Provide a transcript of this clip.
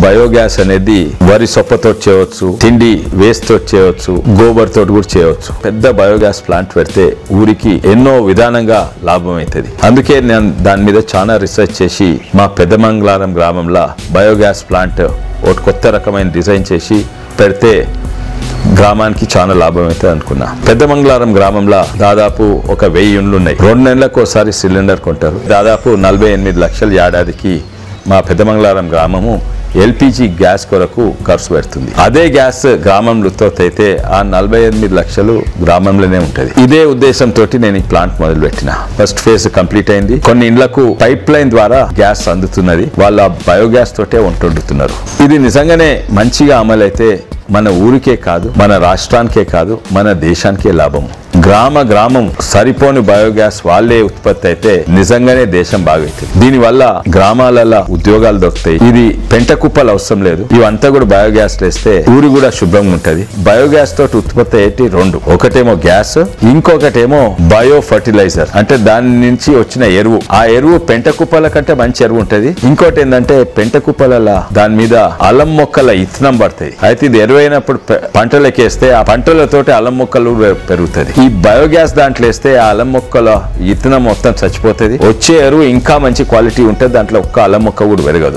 Biogas అనేది వరి సొప్పతో చేయవచ్చు, తిండి వేస్ట్ తో చేయవచ్చు, గోబర్ తోటి కూడా చేయవచ్చు. పెద్ద బయోగ్యాస్ ప్లాంట్ పెడితే ఊరికి ఎన్నో విధానంగా లాభం అవుతుంది. అందుకే నేను దాని మీద చాలా రీసెర్చ్ చేసి మా పెద్దమంగళారం గ్రామంలో బయోగ్యాస్ ప్లాంట్ ఒక కొత్త రకమైన డిజైన్ చేసి పెడితే గ్రామానికి చాలా లాభం అవుతుంది అనుకున్నా. పెద్దమంగళారం గ్రామంలో దాదాపు ఒక 1000 ఇండ్లు ఉన్నాయి. 2 నెలలకు ఒకసారి సిలిండర్ కొంటారు. దాదాపు 48 లక్షల ఏడాదికి మా పెద్దమంగళారం గ్రామము ఎల్పిజి గ్యాస్ కొరకు ఖర్చు పెడుతుంది. అదే గ్యాస్ గ్రామంలో ఉత్పత్తి అయితే ఆ 48 లక్షలు గ్రామంలోనే ఉంటుంది. ఇదే ఉద్దేశంతో నేను ఈ ప్లాంట్ మొదలు పెట్టిన. ఫస్ట్ ఫేజ్ కంప్లీట్ అయింది. కొన్ని ఇండ్లకు పైప్ లైన్ ద్వారా గ్యాస్ అందుతున్నది. వాళ్ళ బయోగ్యాస్ తోటే వండుతున్నారు. ఇది నిజంగానే మంచిగా అమలైతే మన ఊరికే కాదు, మన రాష్ట్రానికే కాదు, మన దేశానికే లాభం. గ్రామం సరిపోని బయోగ్యాస్ వాళ్ళే ఉత్పత్తి అయితే నిజంగానే దేశం బాగవుతుంది. దీనివల్ల గ్రామాలలో ఉద్యోగాలు దొరుకుతాయి. ఇది పెంట కుప్పలు అవసరం లేదు. ఇవంతా కూడా బయోగ్యాస్ వేస్తే ఊరు కూడా శుభ్రంగా ఉంటది. బయోగ్యాస్ తోటి ఉత్పత్తి అయ్యేటి 2, ఒకటేమో గ్యాస్, ఇంకొకటేమో బయో ఫర్టిలైజర్, అంటే దాని నుంచి వచ్చిన ఎరువు. ఆ ఎరువు పెంట కుప్పల కంటే మంచి ఎరువు ఉంటది. ఇంకోటి ఏంటంటే పెంట కుప్పల దాని మీద అల్లం మొక్కల ఇత్తనం పడతాయి. అయితే ఇది ఎరువైనప్పుడు పంటలకేస్తే ఆ పంటలతోటి అల్లం మొక్కలు పెరుగుతుంది. ఈ బయోగ్యాస్ దాంట్లో వేస్తే ఆ అల్లం మొక్కల ఇత్తనం మొత్తం చచ్చిపోతుంది. వచ్చే ఎరువు ఇంకా మంచి క్వాలిటీ ఉంటుంది. దాంట్లో ఒక్క అల్లం మొక్క కూడా పెరగదు.